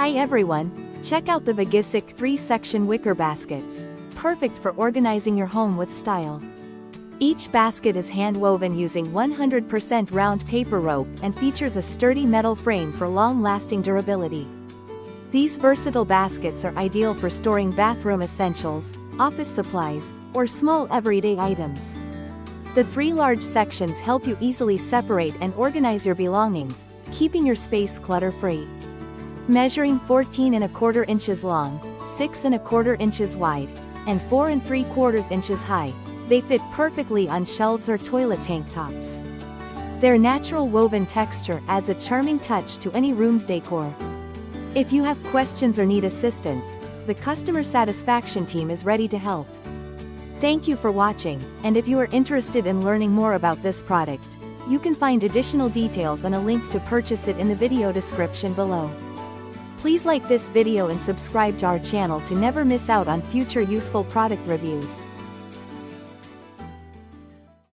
Hi everyone, check out the Vagusicc 3-section wicker baskets, perfect for organizing your home with style. Each basket is hand-woven using 100% round paper rope and features a sturdy metal frame for long-lasting durability. These versatile baskets are ideal for storing bathroom essentials, office supplies, or small everyday items. The 3 large sections help you easily separate and organize your belongings, keeping your space clutter-free. Measuring 14¼ inches long, 6¼ inches wide, and 4¾ inches high, they fit perfectly on shelves or toilet tank tops. Their natural woven texture adds a charming touch to any room's decor. If you have questions or need assistance, the customer satisfaction team is ready to help. Thank you for watching, and if you are interested in learning more about this product, you can find additional details and a link to purchase it in the video description below. Please like this video and subscribe to our channel to never miss out on future useful product reviews.